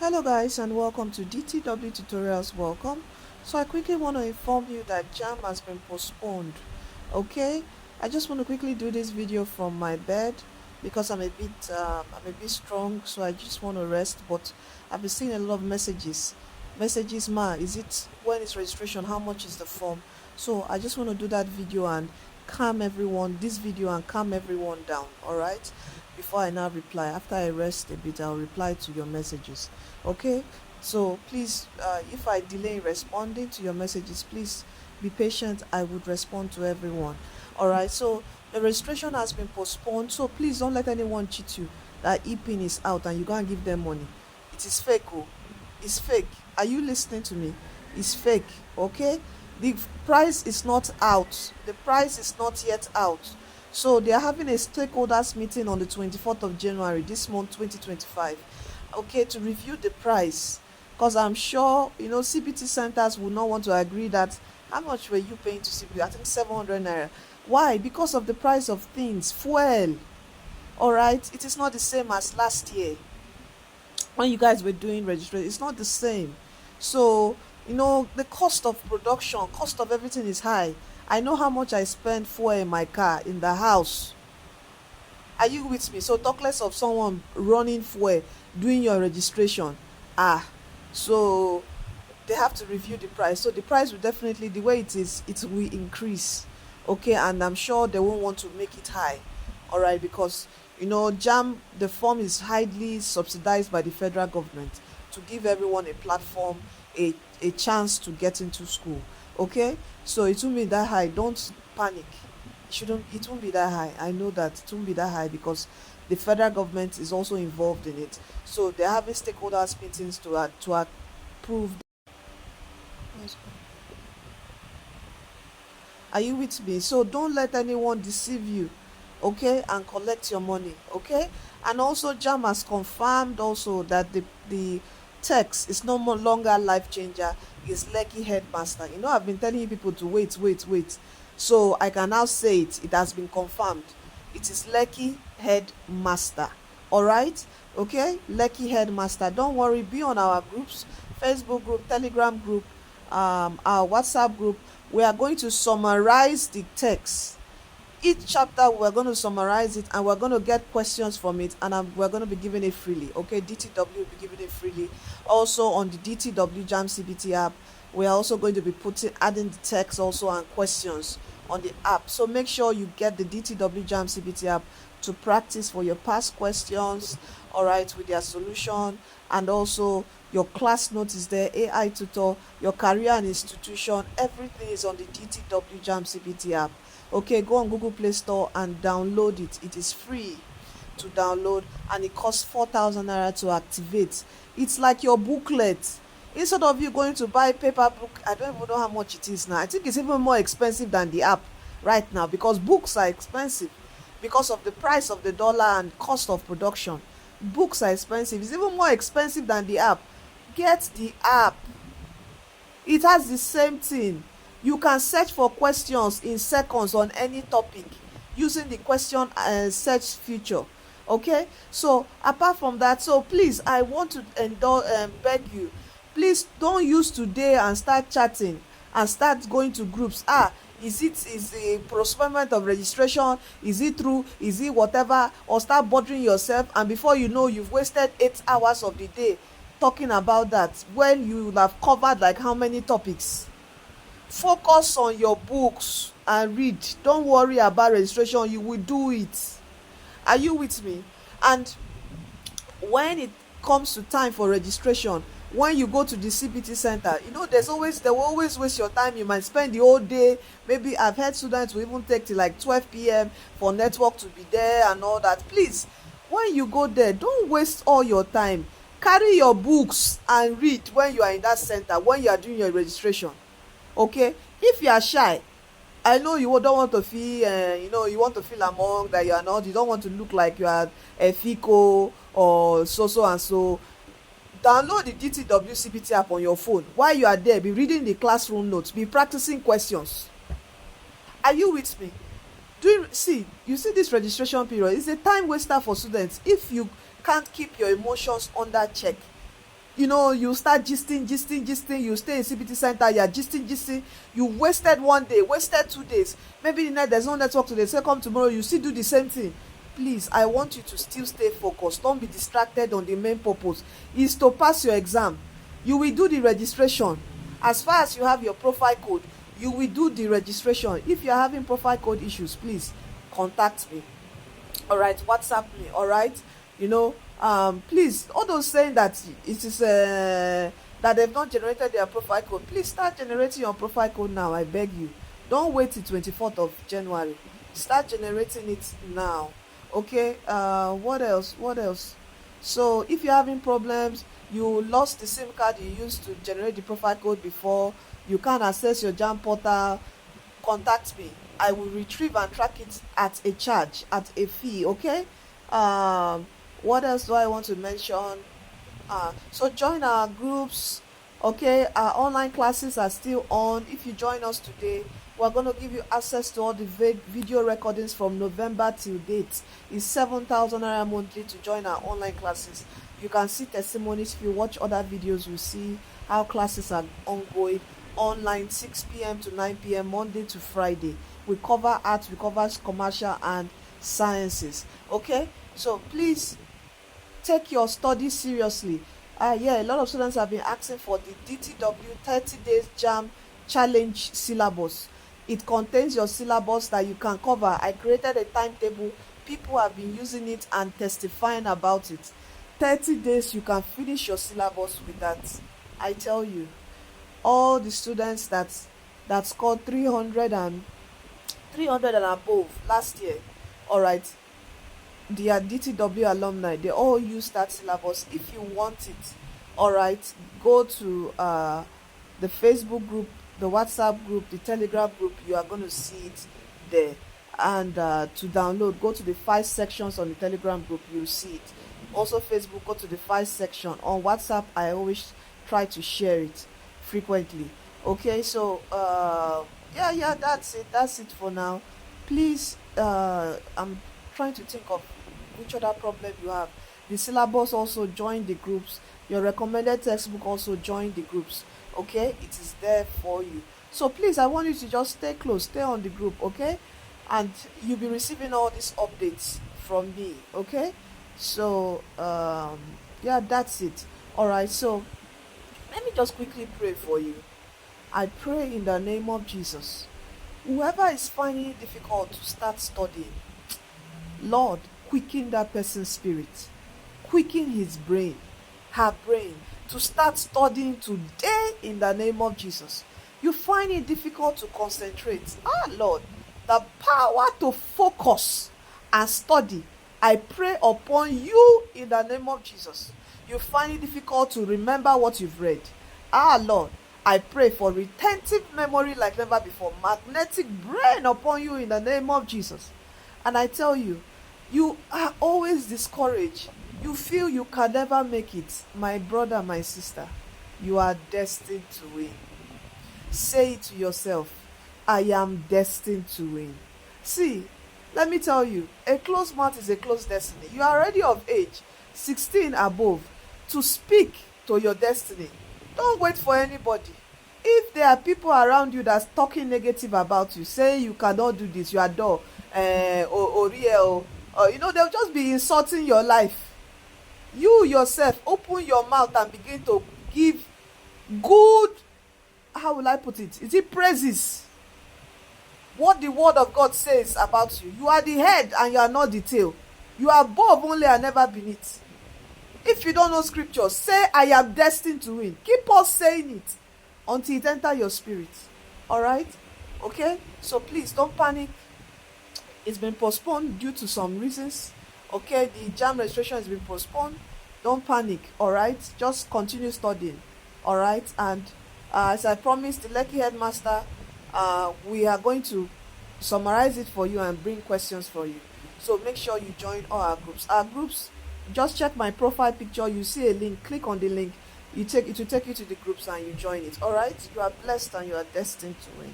Hello guys and welcome to DTW Tutorials. Welcome. So I quickly want to inform you that JAMB has been postponed. Okay, I just want to quickly do this video from my bed because I'm a bit strong, so I just want to rest. But I've been seeing a lot of messages. Is it when is registration? How much is the form? So I just want to do that video and calm everyone. This video and calm everyone down. All right. Before I now reply, after I rest a bit, I'll reply to your messages. Okay, so please, if I delay responding to your messages, please be patient. I would respond to everyone. All right, so the registration has been postponed, so please don't let anyone cheat you that e-pin is out and you can't give them money. It is fake. Oh, it's fake. Are you listening to me? It's fake. Okay, the price is not out. The price is not yet out. So they are having a stakeholders meeting on the 24th of January this month 2025, okay, to review the price, because I'm sure CBT centers will not want to agree that how much were you paying to CBT? I think 700 naira. Why? Because of the price of things, fuel. All right, it is not the same as last year when you guys were doing registration. It's not the same. So the cost of production, cost of everything is high. I know how much I spend for in my car, in the house. Are you with me? So talk less of someone running for doing your registration. So they have to review the price. So the price will definitely, the way it is, it will increase. Okay, and I'm sure they won't want to make it high. All right, because JAMB, the form is highly subsidized by the federal government to give everyone a platform, a chance to get into school. Okay, so it won't be that high. Don't panic. It won't be that high. I know that it won't be that high because the federal government is also involved in it. So they're having stakeholders meetings to approve. Are you with me? So don't let anyone deceive you, okay, and collect your money, okay. And also JAMB has confirmed also that the text is no more longer life changer. Is Lekki Headmaster. I've been telling you people to wait. So I can now say it has been confirmed. It is Lekki Headmaster. All right, okay, Lekki Headmaster. Don't worry, be on our groups, Facebook group, Telegram group, our WhatsApp group. We are going to summarize the text. Each chapter we're going to summarize it and we're going to get questions from it, and we're going to be giving it freely. Okay, DTW will be giving it freely. Also on the DTW JAMB CBT app, we're also going to be adding the text also and questions on the app. So make sure you get the DTW JAMB CBT app to practice for your past questions, all right, with their solution. And also your class notes is there, AI tutor, your career and institution, everything is on the DTW JAMB CBT app. Okay, go on Google Play Store and download it. It is free to download and it costs 4,000 naira to activate. It's like your booklet. Instead of you going to buy paper book, I don't even know how much it is now. I think it's even more expensive than the app right now because books are expensive because of the price of the dollar and cost of production. Books are expensive. It's even more expensive than the app. Get the app. It has the same thing. You can search for questions in seconds on any topic using the question search feature. Okay, so apart from that, so please, I want to beg you, please don't use today and start chatting and start going to groups. Is a postponement of registration, is it true, is it whatever, or start bothering yourself, and before you know, you've wasted 8 hours of the day talking about that when you will have covered like how many topics. Focus on your books and read. Don't worry about registration, you will do it. Are you with me? And when it comes to time for registration, when you go to the CBT center, they will always waste your time. You might spend the whole day. Maybe I've heard students will even take till like 12 p.m. for network to be there and all that. Please, when you go there, don't waste all your time. Carry your books and read when you are in that center, when you are doing your registration. Okay, if you are shy, I know you don't want to feel you want to feel among that you are not, you don't want to look like you are a fico or so and so. Download the DTW CBT app on your phone. While you are there, be reading the classroom notes, be practicing questions. Are you with me? You see this registration period is a time waster for students if you can't keep your emotions under check. You start gisting, you stay in CBT center, you are gisting, you wasted 1 day, wasted 2 days, maybe there's no network today, say come tomorrow, you still do the same thing. Please, I want you to still stay focused. Don't be distracted. On the main purpose is to pass your exam. You will do the registration. As far as you have your profile code, you will do the registration. If you are having profile code issues, please contact me. All right, WhatsApp me. All right, please, all those saying that it is that they've not generated their profile code, please start generating your profile code now. I beg you, don't wait till 24th of January. Start generating it now. Okay, what else? So if you're having problems, you lost the SIM card you used to generate the profile code before, you can't access your JAMB portal, contact me. I will retrieve and track it at a charge, at a fee. Okay. What else do I want to mention? So join our groups. Okay, our online classes are still on. If you join us today, we're going to give you access to all the video recordings from November till date. It's 7,000 naira monthly to join our online classes. You can see testimonies. If you watch other videos, you see how classes are ongoing online, 6 p.m. to 9 p.m. Monday to Friday. We cover art, we cover commercial and sciences. Okay, so please take your studies seriously. A lot of students have been asking for the DTW 30 days JAMB challenge syllabus. It contains your syllabus that you can cover. I created a timetable. People have been using it and testifying about it. 30 days, you can finish your syllabus with that. I tell you, all the students that scored 300 and above last year, all right, they are DTW alumni. They all use that syllabus. If you want it, all right, go to the Facebook group, the WhatsApp group, the Telegram group. You are going to see it there. And to download, go to the 5 sections on the Telegram group. You'll see it. Also Facebook, go to the 5 section. On WhatsApp, I always try to share it frequently. Okay, so that's it for now. Please, I'm trying to think of which other problem you have. The syllabus, also join the groups. Your recommended textbook, also join the groups. Okay, it is there for you. So please, I want you to just stay close, stay on the group. Okay, and you'll be receiving all these updates from me. Okay, so that's it. All right, so let me just quickly pray for you. I pray in the name of Jesus, whoever is finding it difficult to start studying, Lord, quicken that person's spirit, quicken his brain, her brain, to start studying today in the name of Jesus. You find it difficult to concentrate. Lord, the power to focus and study, I pray upon you in the name of Jesus. You find it difficult to remember what you've read. Lord, I pray for retentive memory like never before, magnetic brain upon you in the name of Jesus. And I tell you, you are always discouraged. You feel you can never make it. My brother, my sister, you are destined to win. Say it to yourself, I am destined to win. See, let me tell you, a closed mouth is a closed destiny. You are already of age, 16 above, to speak to your destiny. Don't wait for anybody. If there are people around you that's talking negative about you, saying you cannot do this, you are dull, or real, they'll just be insulting your life. You yourself, open your mouth and begin to give good, how will I put it? Is it praises? What the word of God says about you. You are the head and you are not the tail. You are above only and never beneath. If you don't know scripture, say, I am destined to win. Keep on saying it until it enters your spirit. All right? Okay? So please don't panic. It's been postponed due to some reasons. Okay? The JAMB registration has been postponed. Don't panic. All right? Just continue studying. All right? And as I promised the Lekki Headmaster, we are going to summarize it for you and bring questions for you. So make sure you join all our groups. Our groups, just check my profile picture. You see a link. Click on the link. It will take you to the groups and you join it. All right? You are blessed and you are destined to win.